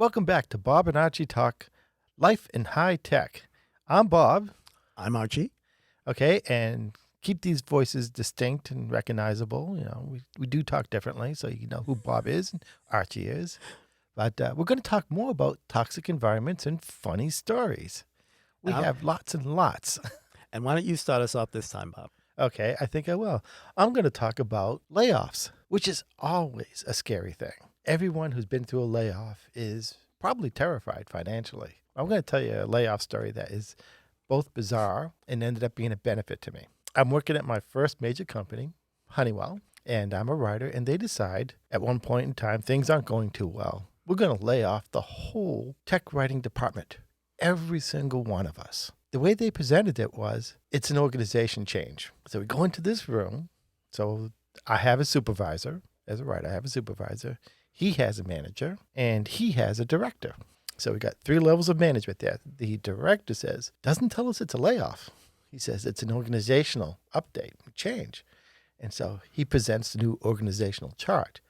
Welcome back to Bob and Archie Talk Life in High Tech. I'm Bob. I'm Archie. Okay, and keep these voices distinct and recognizable. You know, we do talk differently, so you know who Bob is and Archie is. But we're going to talk more about toxic environments and funny stories. We have lots and lots. And why don't you start us off this time, Bob? Okay, I think I will. I'm going to talk about layoffs, which is always a scary thing. Everyone who's been through a layoff is probably terrified financially. I'm going to tell you a layoff story that is both bizarre and ended up being a benefit to me. I'm working at my first major company, Honeywell, and I'm a writer, and they decide at one point in time things aren't going too well. We're going to lay off the whole tech writing department, every single one of us. The way they presented it was, it's an organization change. So we go into this room. So I have a supervisor. As a writer, I have a supervisor. He has a manager, and he has a director. So we got 3 levels of management there. The director says, doesn't tell us it's a layoff. He says it's an organizational update, change. And so he presents the new organizational chart.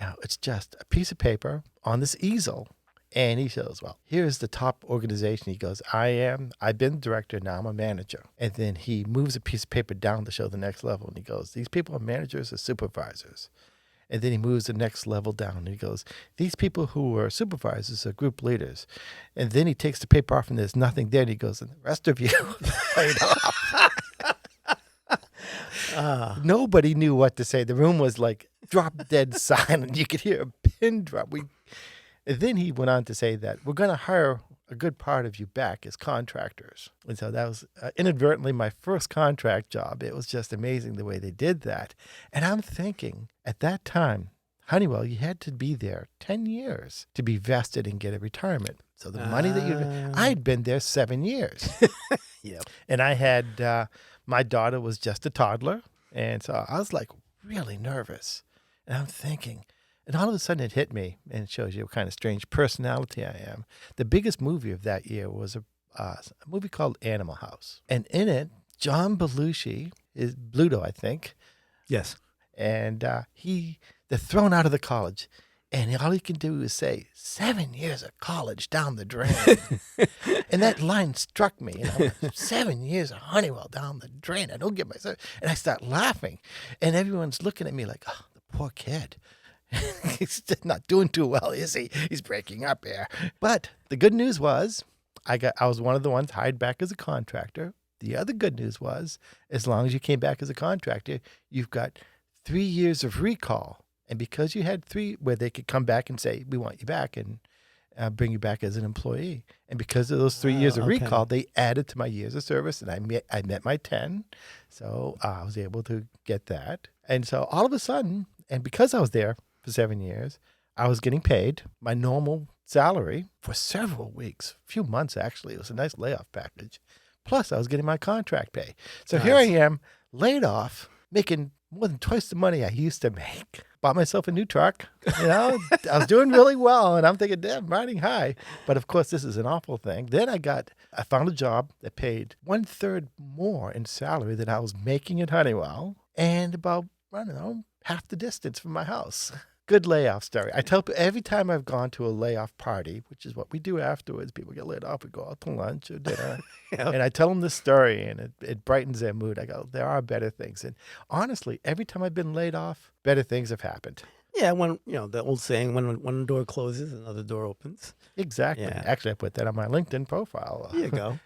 Now, it's just a piece of paper on this easel. And he says, well, here's the top organization. He goes, I've been director, now I'm a manager. And then he moves a piece of paper down to show the next level. And he goes, these people are managers or supervisors. And then he moves the next level down. And he goes, these people who are supervisors are group leaders. And then he takes the paper off and there's nothing there. And he goes, and the rest of you laid off. Nobody knew what to say. The room was like drop dead silent. You could hear a pin drop. And then he went on to say that we're going to hire a good part of you back as contractors. And so that was inadvertently my first contract job. It was just amazing the way they did that. And I'm thinking at that time, Honeywell, you had to be there 10 years to be vested and get a retirement. So the money that I'd been there 7 years. Yep. And I had, my daughter was just a toddler. And so I was like really nervous. And I'm thinking, and all of a sudden it hit me, and it shows you what kind of strange personality I am. The biggest movie of that year was a movie called Animal House. And in it, John Belushi is Bluto, I think. Yes. And they're thrown out of the college. And all he can do is say, 7 years of college down the drain. And that line struck me. And I went, 7 years of Honeywell down the drain. I don't get myself. And I start laughing. And everyone's looking at me like, oh, the poor kid. He's not doing too well, is he? He's breaking up here. But the good news was I was one of the ones hired back as a contractor. The other good news was as long as you came back as a contractor, you've got 3 years of recall. And because you had 3 where they could come back and say, we want you back and bring you back as an employee. And because of those 3 years of recall, they added to my years of service, and I met my 10. So I was able to get that. And so all of a sudden, and because I was there for 7 years, I was getting paid my normal salary for several weeks, a few months actually. It was a nice layoff package. Plus, I was getting my contract pay. So Here I am, laid off, making more than twice the money I used to make. Bought myself a new truck. You know, I was doing really well, and I'm thinking, damn, riding high. But of course, this is an awful thing. Then I found a job that paid 1/3 more in salary than I was making at Honeywell, and about, I don't know, half the distance from my house. Good layoff story. I tell people every time I've gone to a layoff party, which is what we do afterwards, people get laid off, we go out to lunch or dinner, and I tell them this story, and it brightens their mood. I go, there are better things. And honestly, every time I've been laid off, better things have happened. Yeah, when the old saying, when one door closes, another door opens. Exactly. Yeah. Actually, I put that on my LinkedIn profile. There you go.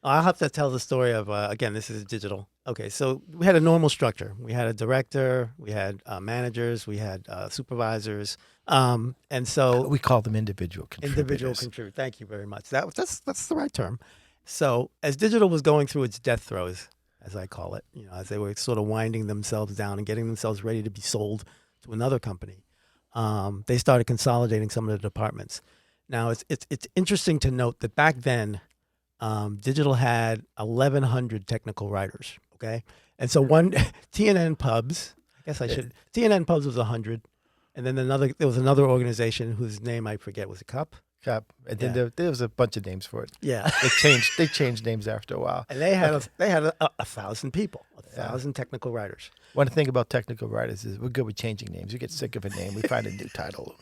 I'll have to tell the story of, again, this is digital. Okay, so we had a normal structure. We had a director, we had managers, we had supervisors. And so We call them individual contributors. individual contributors. Thank you very much. That's the right term. So as digital was going through its death throes, as I call it, as they were sort of winding themselves down and getting themselves ready to be sold to another company, they started consolidating some of the departments. Now, it's interesting to note that back then, digital had 1,100 technical writers. Okay, and so one TNN Pubs, TNN Pubs was 100, and then there was another organization whose name I forget. Was it Cup? Cup. And then there was a bunch of names for it. Yeah, They changed names after a while. and they had 1,000 people, 1,000 technical writers. One thing about technical writers is we're good with changing names. We get sick of a name, we find a new title.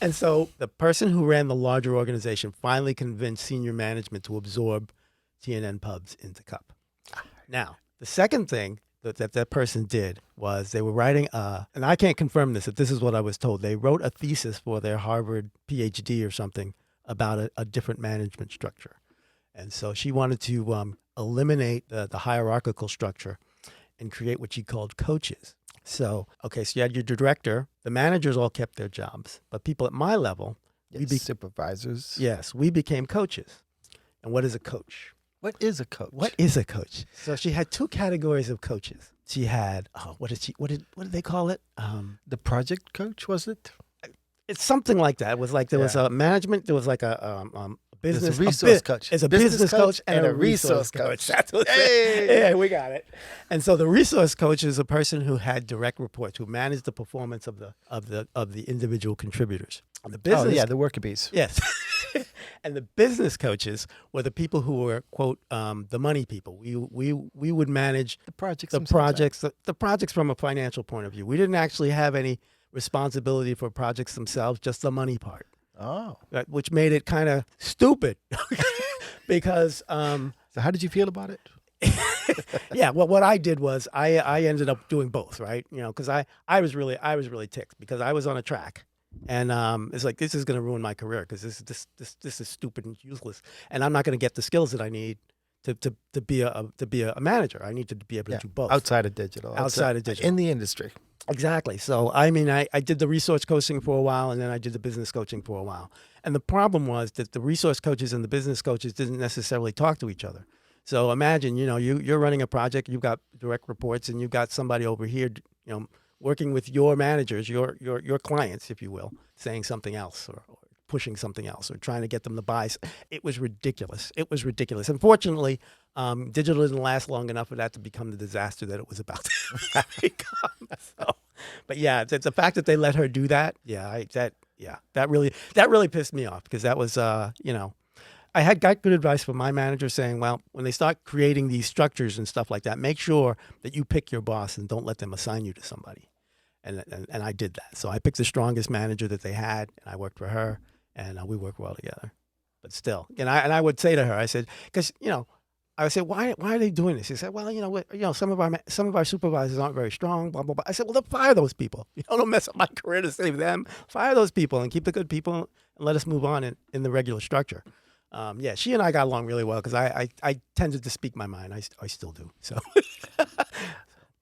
And so the person who ran the larger organization finally convinced senior management to absorb TNN Pubs into Cup. Now, the second thing that person did was they were writing, and I can't confirm this, if this is what I was told. They wrote a thesis for their Harvard PhD or something about a different management structure. And so she wanted to eliminate the hierarchical structure and create what she called coaches. So you had your director, the managers all kept their jobs, but people at my level, supervisors. Yes, we became coaches. And what is a coach? What is a coach? What is a coach? So she had two categories of coaches. She had what did they call it? The project coach, was it? It's something like that. It was like there was a management. There was like a business There's a resource coach. It's a business coach and a resource coach. That's what yeah, we got it. And so the resource coach is a person who had direct reports, who managed the performance of the individual contributors. And the business, the worker bees. Yes. And the business coaches were the people who were, quote, the money people. We would manage the projects, the projects from a financial point of view. We didn't actually have any responsibility for projects themselves, just the money part. Oh, which made it kind of stupid because. So how did you feel about it? Yeah, well, what I did was I ended up doing both, right? You know, because I was really ticked because I was on a track. And it's like, this is going to ruin my career because this is stupid and useless, and I'm not going to get the skills that I need to be a manager. I need to be able to do both outside of digital, in the industry. Exactly. So I mean, I did the resource coaching for a while, and then I did the business coaching for a while. And the problem was that the resource coaches and the business coaches didn't necessarily talk to each other. So imagine, you know, you're running a project, you've got direct reports, and you've got somebody over here, you know, working with your managers, your clients, if you will, saying something else or pushing something else or trying to get them to buy. It was ridiculous. Unfortunately, digital didn't last long enough for that to become the disaster that it was about to become. So, but yeah, the fact that they let her do that, that really pissed me off because that was, you know, I got good advice from my manager saying, well, when they start creating these structures and stuff like that, make sure that you pick your boss and don't let them assign you to somebody. And I did that. So I picked the strongest manager that they had, and I worked for her, and we worked well together. But still, and I would say to her, I said, because, you know, I would say, why are they doing this? She said, well, you know, some of our supervisors aren't very strong, blah, blah, blah. I said, well, then fire those people. You don't mess up my career to save them. Fire those people and keep the good people and let us move on in the regular structure. Yeah, she and I got along really well because I tended to speak my mind. I still do. So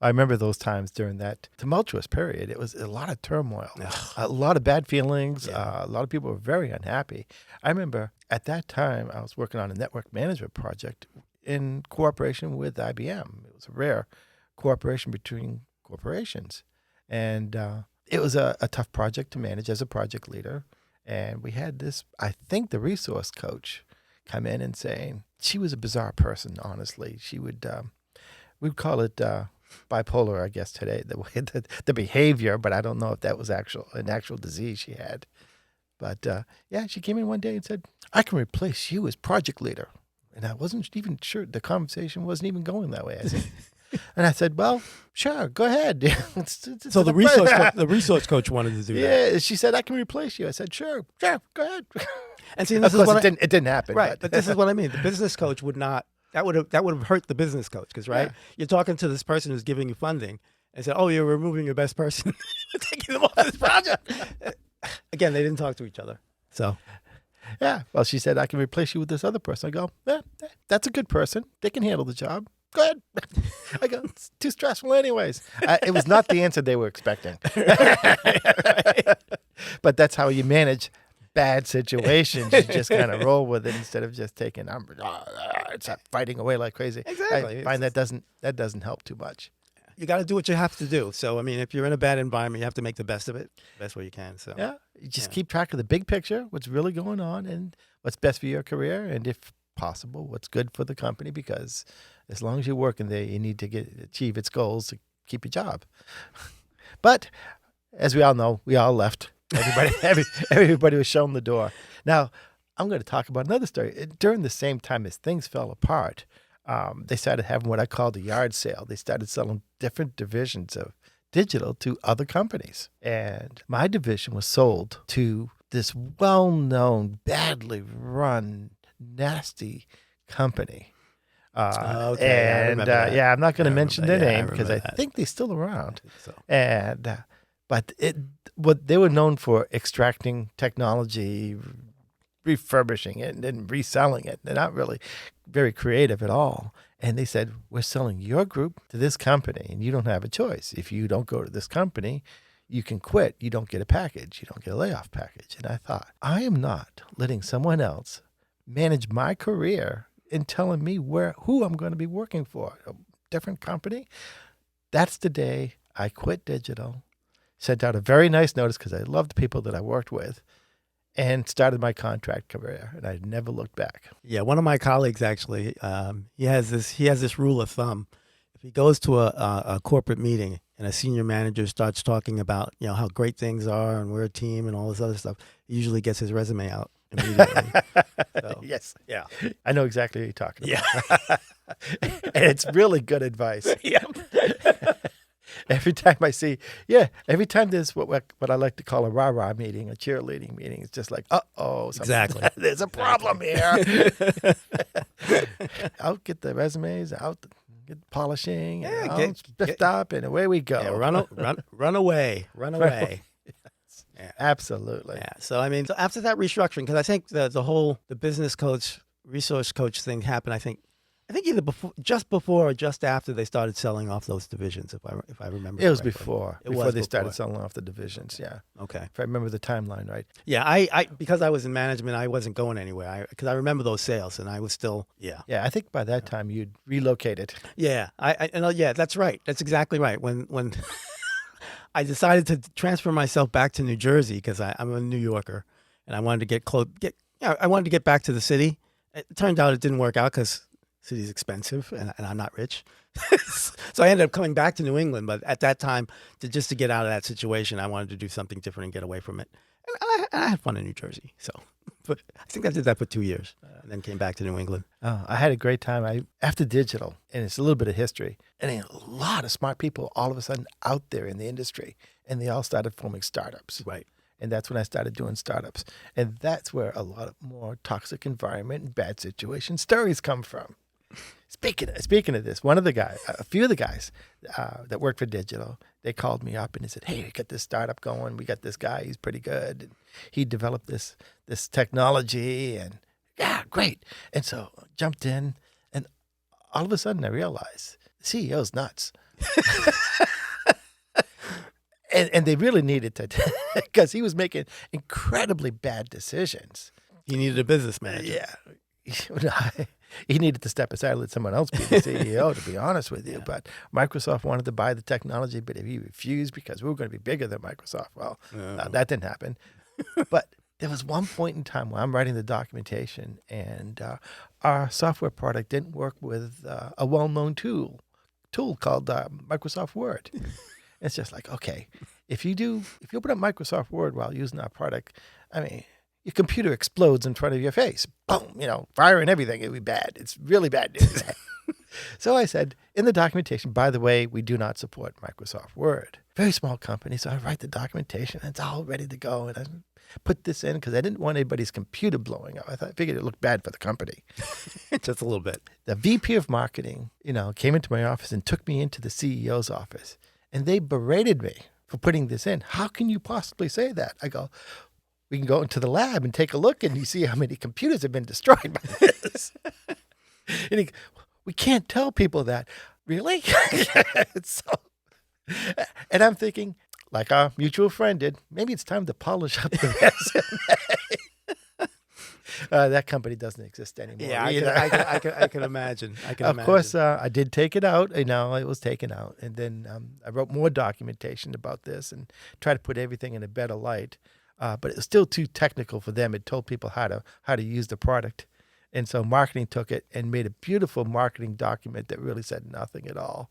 I remember those times during that tumultuous period. It was a lot of turmoil, a lot of bad feelings. A lot of people were very unhappy. I remember at that time I was working on a network management project in cooperation with IBM. It was a rare cooperation between corporations. And it was a tough project to manage as a project leader. And we had this, I think the resource coach come in and saying, she was a bizarre person, honestly. She would, we'd call it bipolar, I guess, today, the way the behavior, but I don't know if that was an actual disease she had. But yeah, she came in one day and said, I can replace you as project leader. And I wasn't even sure, the conversation wasn't even going that way. I said, and I said, well, sure, go ahead. So the resource coach wanted to do that. Yeah, she said, I can replace you. I said, sure, go ahead. And see, of course, it didn't happen. Right, but this is what I mean. The business coach would not, that would have hurt the business coach because, right, you're talking to this person who's giving you funding and said, oh, you're removing your best person, taking them off this project. Again, they didn't talk to each other. So, yeah, well, she said, I can replace you with this other person. I go, yeah, that's a good person. They can handle the job. Go ahead. I go, it's too stressful anyways. It was not the answer they were expecting. But that's how you manage bad situations. You just kind of roll with it instead of just taking, it's fighting away like crazy. Exactly. I find that doesn't help too much. You got to do what you have to do. So, I mean, if you're in a bad environment, you have to make the best of it, best way you can. So, yeah, you just keep track of the big picture, what's really going on, and what's best for your career, and if possible, what's good for the company, because as long as you're working there, you need to achieve its goals to keep your job. But as we all know, we all left. Everybody was shown the door. Now, I'm going to talk about another story. During the same time as things fell apart, they started having what I call the yard sale. They started selling different divisions of digital to other companies. And my division was sold to this well-known, badly run, nasty company. Okay, I remember that. Yeah, I'm not going to I mention remember- their yeah, I name because I remember that. think they're still around. So And but what they were known for extracting technology, refurbishing it, and then reselling it. They're not really very creative at all. And they said, we're selling your group to this company, and you don't have a choice. If you don't go to this company, you can quit. You don't get a package. You don't get a layoff package. And I thought, I am not letting someone else manage my career and telling me who I'm going to be working for. A different company. That's the day I quit digital, sent out a very nice notice because I loved the people that I worked with, and started my contract career. And I never looked back. yeah, one of my colleagues actually, he has this rule of thumb. If he goes to a corporate meeting and a senior manager starts talking about how great things are and we're a team and all this other stuff, he usually gets his resume out immediately. So, Yes. yeah. I know exactly what you're talking Yeah. about. And it's really good advice. Yeah. Every time there's what I like to call a rah-rah meeting, a cheerleading meeting, it's just like, Exactly. There's a problem here. Out, get the resumes, out, get polishing, Yeah, and get- spiffed up, and away we go. Yeah, run away. Absolutely. Yeah. So I mean, so after that restructuring, because I think the business coach, resource coach thing happened. I think either just before or just after they started selling off those divisions. If I remember, It was correctly. before. It Before was they started before. selling off the divisions, yeah. Okay. If I remember the timeline right. Yeah. I because I was in management, I wasn't going anywhere. Because I remember those sales, and I was still Yeah, I think by that time you'd relocated. Yeah, yeah, that's right. That's exactly right. When I decided to transfer myself back to New Jersey because I'm a New Yorker and I wanted to I wanted to get back to the city. It turned out it didn't work out because the city's expensive and I'm not rich. So I ended up coming back to New England. But at that time, just to get out of that situation, I wanted to do something different and get away from it. And I had fun in New Jersey. So, but I think I did that for 2 years and then came back to New England. Oh, I had a great time. After digital, and it's a little bit of history, and a lot of smart people all of a sudden out there in the industry, and they all started forming startups. Right. And that's when I started doing startups. And that's where a lot of more toxic environment and bad situation stories come from. Speaking of this, a few of the guys that work for digital, they called me up and they said, "Hey, we got this startup going. We got this guy. He's pretty good. And he developed this technology, and yeah, great." And so I jumped in, and all of a sudden I realized the CEO's nuts. And they really needed to, because he was making incredibly bad decisions. He needed a business manager. Yeah. He needed to step aside and let someone else be the CEO, to be honest with you. But Microsoft wanted to buy the technology, but he refused because we were going to be bigger than Microsoft. Well, that didn't happen. But there was one point in time where I'm writing the documentation, and our software product didn't work with a well-known tool called Microsoft Word. It's just like, okay, if you open up Microsoft Word while using our product, I mean, your computer explodes in front of your face. Boom, fire and everything. It'd be bad. It's really bad news. So I said, in the documentation, by the way, we do not support Microsoft Word. Very small company, so I write the documentation, and it's all ready to go. And I put this in because I didn't want anybody's computer blowing up. I figured it looked bad for the company. Just a little bit. The VP of marketing, came into my office and took me into the CEO's office. And they berated me for putting this in. How can you possibly say that? I go, we can go into the lab and take a look, and you see how many computers have been destroyed by this. And we can't tell people that. Really? And I'm thinking, like our mutual friend did, maybe it's time to polish up the resume. That company doesn't exist anymore. Yeah, I can imagine. Of course, I did take it out. It was taken out. And then I wrote more documentation about this and tried to put everything in a better light. But it was still too technical for them. It told people how to use the product. And so marketing took it and made a beautiful marketing document that really said nothing at all.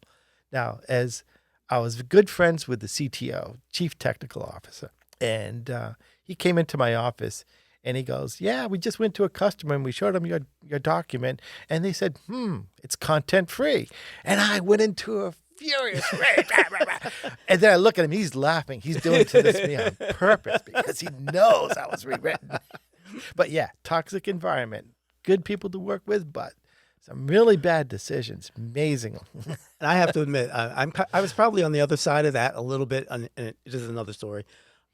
Now, as I was good friends with the CTO, Chief Technical Officer, and he came into my office and he goes, "Yeah, we just went to a customer and we showed them your document, and they said, it's content free." And I went into a furious rage. And then I look at him, he's laughing. He's doing to this me on purpose because he knows I was rewritten. But yeah, toxic environment, good people to work with, but some really bad decisions. Amazing. And I have to admit, I was probably on the other side of that a little bit, and it is another story.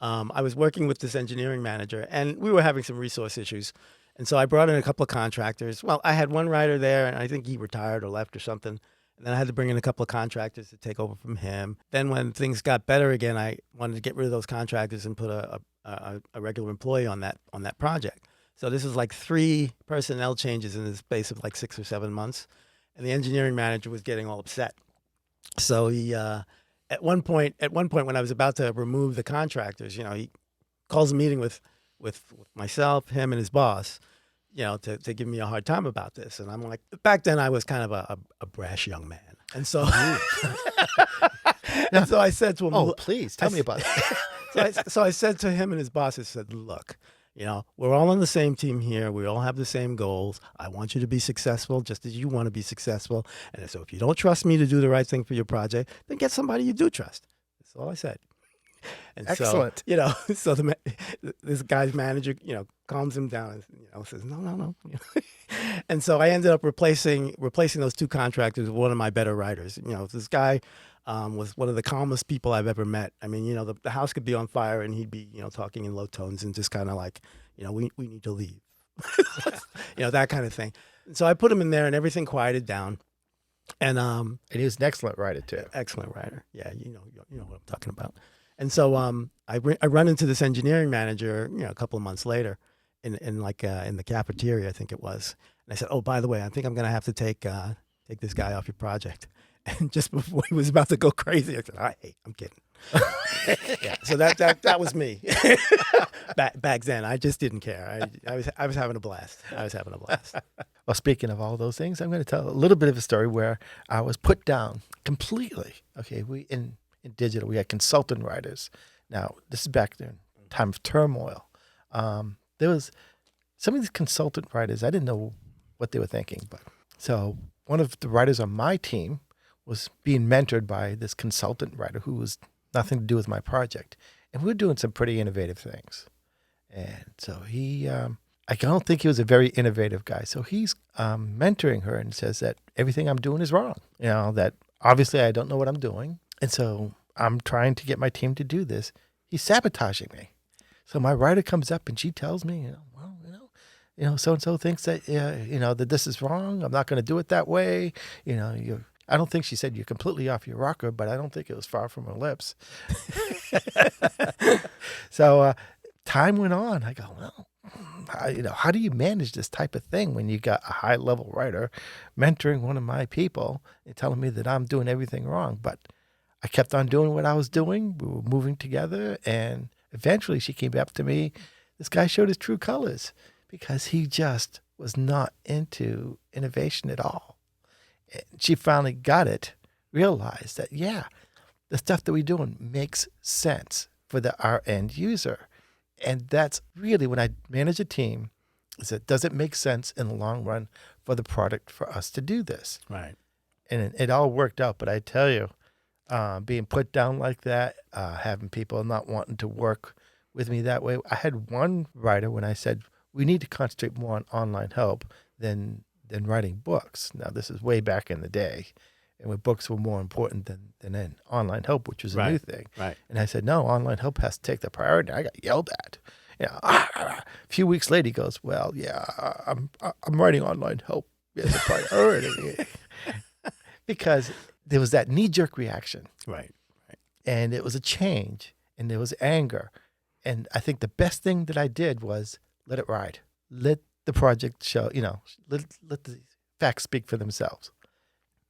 I was working with this engineering manager, and we were having some resource issues. And so I brought in a couple of contractors. Well, I had one writer there, and I think he retired or left or something. And then I had to bring in a couple of contractors to take over from him. Then when things got better again, I wanted to get rid of those contractors and put a regular employee on that project. So this is like 3 personnel changes in the space of like 6 or 7 months. And the engineering manager was getting all upset. So he, at one point when I was about to remove the contractors, he calls a meeting with myself, him, and his boss, to give me a hard time about this. And I'm like, back then I was kind of a brash young man. And so, and so I said to him, Oh, please tell me about it. so I said to him and his boss, I said, look, we're all on the same team here. We all have the same goals. I want you to be successful just as you want to be successful. And so if you don't trust me to do the right thing for your project, then get somebody you do trust. That's all I said. And Excellent. So, so this guy's manager, calms him down and, says, no. And so I ended up replacing those 2 contractors with one of my better writers. This guy was one of the calmest people I've ever met. I mean, the house could be on fire and he'd be, talking in low tones and just kind of like, we need to leave, that kind of thing. And so I put him in there and everything quieted down. And he was an excellent writer too. Excellent writer. Yeah, you know what I'm talking about. And so I run into this engineering manager, a couple of months later, in the cafeteria, I think it was. And I said, "Oh, by the way, I think I'm going to have to take this guy off your project." And just before he was about to go crazy, I said, "Hey, I'm kidding." Yeah. So that was me. Back then, I just didn't care. I was having a blast. Well, speaking of all those things, I'm going to tell a little bit of a story where I was put down completely. Okay, in digital, we had consultant writers. Now, this is back then, time of turmoil. There was some of these consultant writers, I didn't know what they were thinking. But so one of the writers on my team was being mentored by this consultant writer who was nothing to do with my project. And we were doing some pretty innovative things. And so I don't think he was a very innovative guy. So he's mentoring her and says that everything I'm doing is wrong. That obviously I don't know what I'm doing. And so I'm trying to get my team to do this. He's sabotaging me. So my writer comes up and she tells me, so-and-so thinks that, that this is wrong. I'm not going to do it that way. I don't think she said you're completely off your rocker, but I don't think it was far from her lips. So time went on. I go, well, how do you manage this type of thing when you got a high-level writer mentoring one of my people and telling me that I'm doing everything wrong? But I kept on doing what I was doing. We were moving together, and eventually she came up to me. This guy showed his true colors because he just was not into innovation at all. And she finally got it, realized that, the stuff that we're doing makes sense for our end user. And that's really when I manage a team, is that does it make sense in the long run for the product for us to do this? Right. And it all worked out. But I tell you, being put down like that, having people not wanting to work with me that way. I had one writer when I said, we need to concentrate more on online help than writing books. Now, this is way back in the day, and when books were more important than in online help, which was a new thing. Right. And I said, no, online help has to take the priority. I got yelled at. A few weeks later, he goes, well, I'm writing online help as a priority. Because there was that knee-jerk reaction. Right. And it was a change, and there was anger. And I think the best thing that I did was let it ride. Let the project show, let the facts speak for themselves.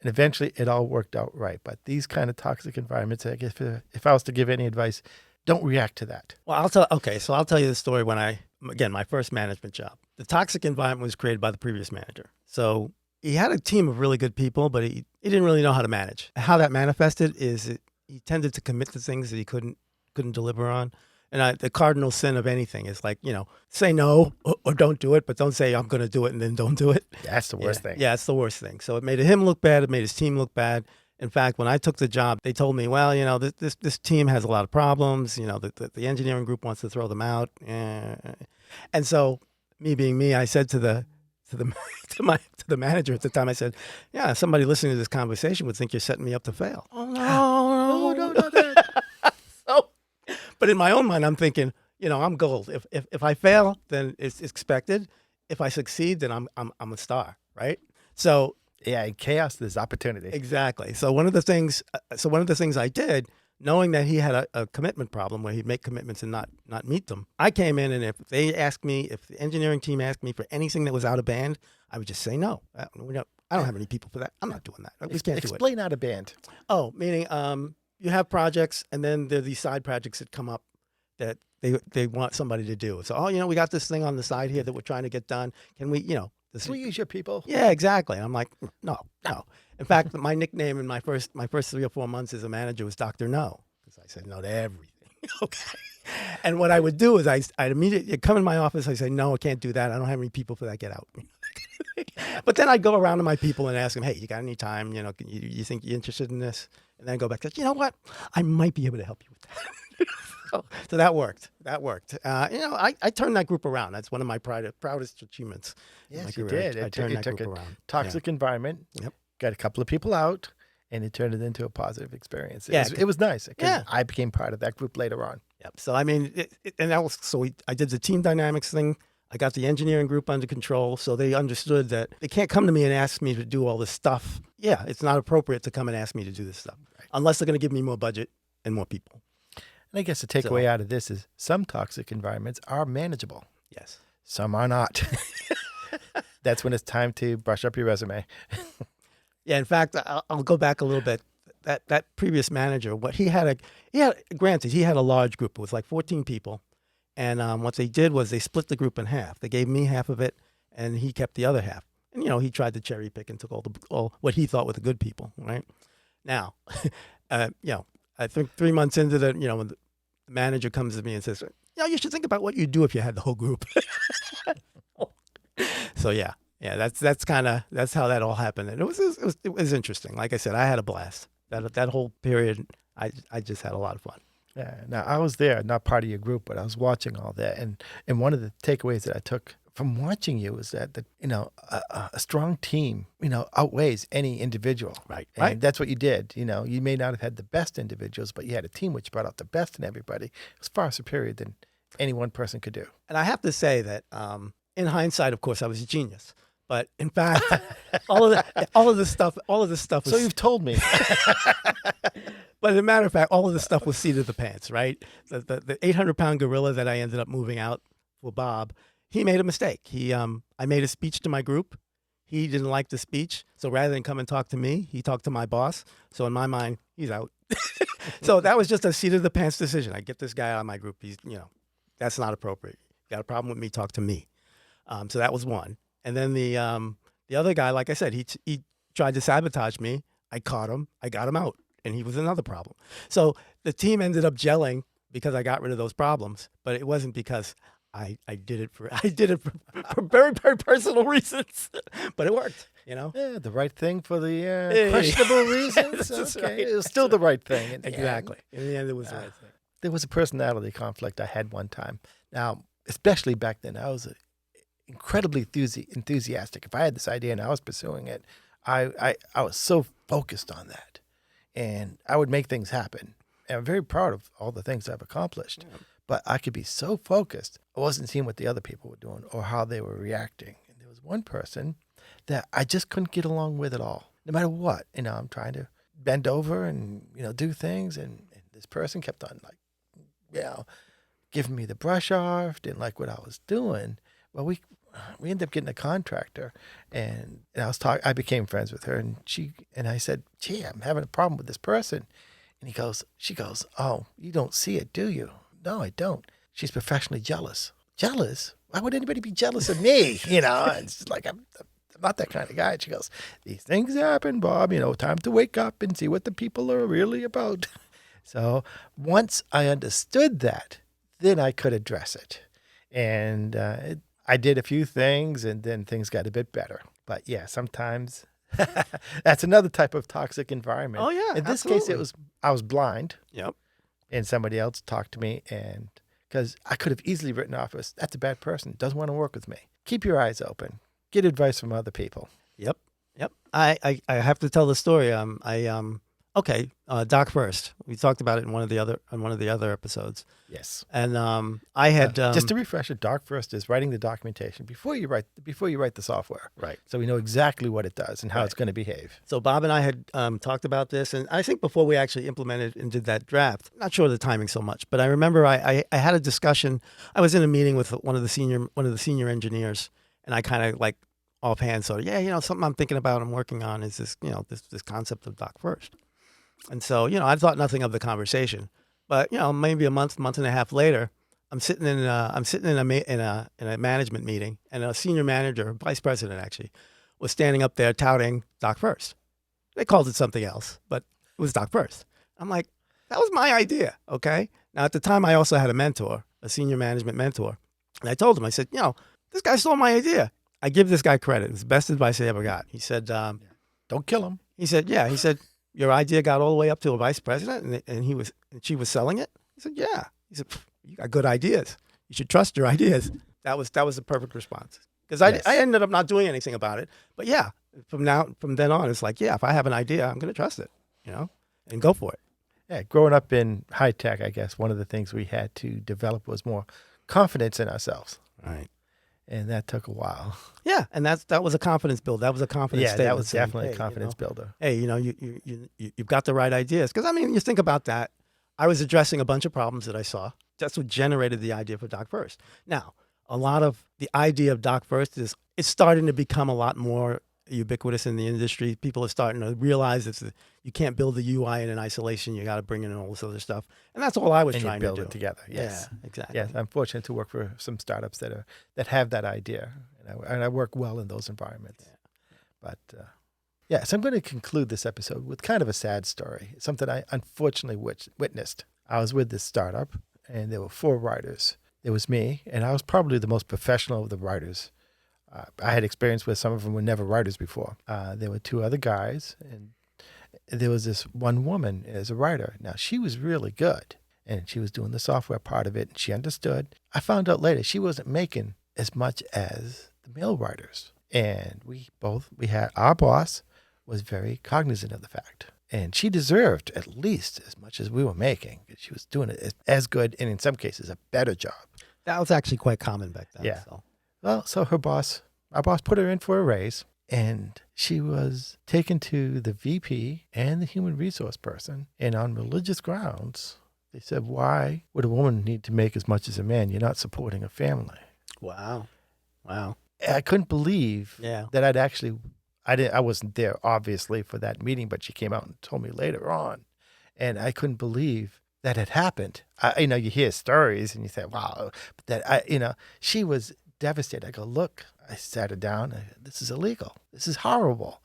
And eventually it all worked out right. But these kind of toxic environments, I guess if I was to give any advice, don't react to that. Well, I'll tell you the story when my first management job. The toxic environment was created by the previous manager. So he had a team of really good people, but he didn't really know how to manage. How that manifested is he tended to commit to things that he couldn't deliver on. And the cardinal sin of anything is say no or don't do it, but don't say I'm going to do it and then don't do it. That's the worst thing. Yeah, it's the worst thing. So it made him look bad. It made his team look bad. In fact, when I took the job, they told me, well, this team has a lot of problems. The engineering group wants to throw them out. And so, me being me, I said to the to the manager at the time, I said, yeah, somebody listening to this conversation would think you're setting me up to fail. Oh no. So, but in my own mind, I'm thinking, I'm gold. If I fail, then it's expected. If I succeed, then I'm a star, right? So Yeah, in chaos, there's opportunity. exactly. So one of the things I did, knowing that he had a commitment problem where he'd make commitments and not meet them, I came in, and if the engineering team asked me for anything that was out of band, I would just say no. I don't have any people for that. I'm not doing that. We can't do it. Explain out of band. Oh, meaning you have projects, and then there are these side projects that come up that they want somebody to do. So, we got this thing on the side here that we're trying to get done. Can we, Can we use your people? Yeah, exactly. And I'm like, no. In fact, my nickname in my first 3 or 4 months as a manager was Dr. No, because I said no to everything. Okay. And what I would do is I'd immediately come in my office. I say, no, I can't do that. I don't have any people for that. Get out. But then I'd go around to my people and ask them, hey, you got any time? You think you're interested in this? And then I go back to, you know what? I might be able to help you with that. So that worked. I turned that group around. That's one of my proudest achievements. Yes, you did. I turned that group around. Toxic environment. Yep. Got a couple of people out, and it turned it into a positive experience. Yeah. It was nice. 'Cause Yeah. I became part of that group later on. Yep. So I mean, I did the team dynamics thing. I got the engineering group under control, so they understood that they can't come to me and ask me to do all this stuff. Yeah, it's not appropriate to come and ask me to do this stuff unless they're going to give me more budget and more people. And I guess the takeaway out of this is some toxic environments are manageable. Yes. Some are not. That's when it's time to brush up your resume. Yeah. In fact, I'll go back a little bit. That previous manager, granted, he had a large group. It was like 14 people. And what they did was they split the group in half. They gave me half of it, and he kept the other half. And, he tried to cherry pick and took all what he thought were the good people, right? Now, I think 3 months into when the manager comes to me and says, you should think about what you'd do if you had the whole group. So, yeah, that's how that all happened. And it was interesting. Like I said, I had a blast. That whole period, I just had a lot of fun. Yeah. Now, I was there, not part of your group, but I was watching all that. And one of the takeaways that I took from watching you is that a strong team, outweighs any individual. Right. And Right. that's what you did. You may not have had the best individuals, but you had a team which brought out the best in everybody. It was far superior than any one person could do. And I have to say that in hindsight, of course, I was a genius. But in fact, all of this stuff was. So you've told me. But as a matter of fact, all of this stuff was seat of the pants, right? The 800-pound gorilla that I ended up moving out for Bob, he made a mistake. I made a speech to my group. He didn't like the speech, so rather than come and talk to me, he talked to my boss. So in my mind, he's out. So that was just a seat of the pants decision. I get this guy out of my group. He's, that's not appropriate. You got a problem with me? Talk to me. So that was one. And then the other guy, like I said, he tried to sabotage me. I caught him. I got him out, and he was another problem. So the team ended up gelling because I got rid of those problems, but it wasn't because I did it for very, very personal reasons, but it worked. Yeah, the right thing for the questionable reasons. That's Okay, right. it was still the right thing. In the Exactly. end. In the end, it was the right thing. There was a personality conflict I had one time. Now, especially back then, I was incredibly enthusiastic. If I had this idea and I was pursuing it, I was so focused on that, and I would make things happen. And I'm very proud of all the things I've accomplished. Yeah. But I could be so focused, I wasn't seeing what the other people were doing or how they were reacting. And there was one person that I just couldn't get along with at all, no matter what. I'm trying to bend over and do things, and this person kept on giving me the brush off, didn't like what I was doing. Well, we ended up getting a contractor, and I became friends with her, and I said, gee, I'm having a problem with this person. And she goes, oh, you don't see it, do you? No, I don't. She's professionally jealous. Jealous? Why would anybody be jealous of me? It's just like, I'm not that kind of guy. And she goes, these things happen, Bob, time to wake up and see what the people are really about. So once I understood that, then I could address it. And I did a few things, and then things got a bit better. But yeah, sometimes That's another type of toxic environment. Oh yeah, In this case, absolutely. I was blind, Yep. and somebody else talked to me, and because I could have easily written off as that's a bad person, doesn't want to work with me. Keep your eyes open. Get advice from other people. Yep. Yep. I have to tell the story. Okay. Doc First. We talked about it in one of the other episodes. Yes. And I had Just a refresher, Doc First is writing the documentation before you write the software. right. So we know exactly what it does and how it's going to behave. So Bob and I had talked about this, and I think before we actually implemented and did that draft, not sure of the timing so much, but I remember I had a discussion. I was in a meeting with one of the senior engineers, and I kind of like offhand sort of, something I'm thinking about, I'm working on is this, this concept of Doc First. And so, I thought nothing of the conversation, but maybe a month and a half later, I'm sitting in a management meeting, and a senior manager, vice president actually, was standing up there touting Doc First. They called it something else, but it was Doc First. I'm like, that was my idea. Okay. Now at the time, I also had a mentor, a senior management mentor, and I told him, I said, this guy stole my idea. I give this guy credit. It's the best advice I ever got. He said, Don't kill him. he said, yeah. He said, your idea got all the way up to a vice president, and she was selling it. He said, yeah. He said, you got good ideas. You should trust your ideas. That was the perfect response. Because Yes. I ended up not doing anything about it. But yeah, from then on, it's like, yeah, if I have an idea, I'm going to trust it, and go for it. Yeah, growing up in high tech, I guess one of the things we had to develop was more confidence in ourselves, Right. and that took a while. Yeah, and that was a confidence build. That was a confidence Yeah, statement. that was saying, definitely hey, a confidence builder. Hey, you've got the right ideas. Because, you think about that. I was addressing a bunch of problems that I saw. That's what generated the idea for Doc First. Now, a lot of the idea of Doc First it's starting to become a lot more ubiquitous in the industry. People are starting to realize that you can't build the UI in isolation. You got to bring in all this other stuff. And that's all I was And you trying build to do. it together. Yes. Yeah, exactly. Yes, I'm fortunate to work for some startups that have that idea, and I work well in those environments. Yeah. But so I'm going to conclude this episode with kind of a sad story, something I unfortunately witnessed. I was with this startup, and there were 4 writers. There was me, and I was probably the most professional of the writers. I had experience with some of them were never writers before. There were 2 other guys, and there was this one woman as a writer. Now, she was really good, and she was doing the software part of it, and she understood. I found out later she wasn't making as much as the male writers. And we had our boss was very cognizant of the fact. And she deserved at least as much as we were making. She was doing it as good, and in some cases, a better job. That was actually quite common back then. Yeah. So. Well, so our boss put her in for a raise, and she was taken to the VP and the human resource person. And on religious grounds, they said, why would a woman need to make as much as a man? You're not supporting a family. Wow. I couldn't believe Yeah. that I wasn't there obviously for that meeting, but she came out and told me later on, and I couldn't believe that had happened. You hear stories and you say, wow, but that she was devastated. I go, look, I sat her down. This is illegal. This is horrible.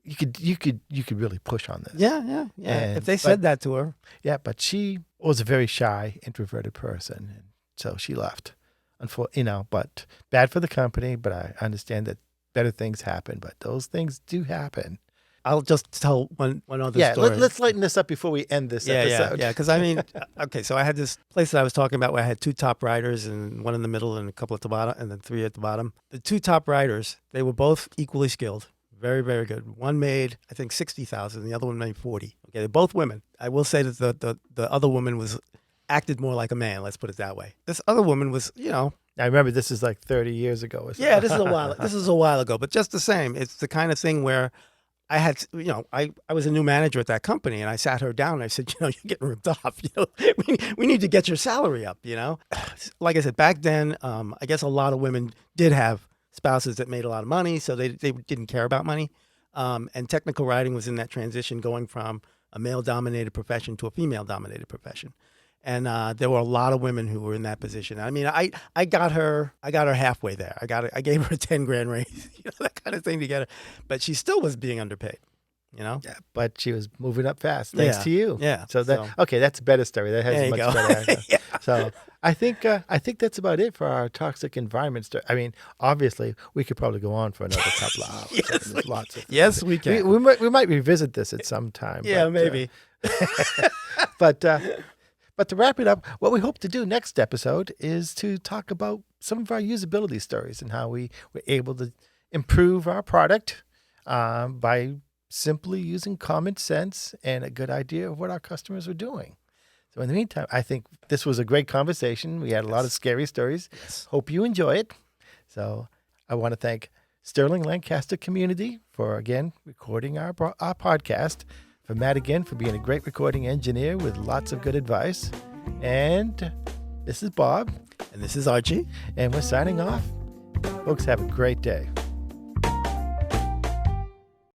You could really push on this. Yeah. And- If they said that to her, Yeah, but she was a very shy, introverted person, and so she left. But bad for the company. But I understand that better things happen. But those things do happen. I'll just tell one other story. Let's lighten this up before we end this episode. Yeah. Because okay, so I had this place that I was talking about where I had 2 top writers and 1 in the middle and a couple at the bottom, and then 3 at the bottom. The 2 top writers, they were both equally skilled, very, very good. One made, I think, $60,000, the other one made $40,000. Okay, they're both women. I will say that the other woman acted more like a man. Let's put it that way. This other woman was, I remember this is like 30 years ago. Or something. Yeah, this is a while ago, but just the same, it's the kind of thing where I had, I was a new manager at that company, and I sat her down and I said, you're getting ripped off. We need to get your salary up. Like I said, back then, I guess a lot of women did have spouses that made a lot of money, so they didn't care about money. And technical writing was in that transition, going from a male-dominated profession to a female-dominated profession. And there were a lot of women who were in that position. I mean, I got her halfway there. I gave her a $10,000 raise, that kind of thing to get her, but she still was being underpaid. You know. Yeah, but she was moving up fast thanks Yeah. to you. Yeah. So okay, that's a better story. That has There a you much go. better outcome. Yeah. So I think that's about it for our toxic environment story. I mean, obviously, we could probably go on for another couple of hours. Yes, There's lots of Yes, we can. we might revisit this at some time. Yeah, but, maybe. But to wrap it up, what we hope to do next episode is to talk about some of our usability stories and how we were able to improve our product by simply using common sense and a good idea of what our customers were doing. So in the meantime, I think this was a great conversation. We had a lot of scary stories. Yes. Hope you enjoy it. So I want to thank Sterling Lancaster Community for, again, recording our podcast. For Matt, again, for being a great recording engineer with lots of good advice. And this is Bob. And this is Archie. And we're signing off. Folks, have a great day.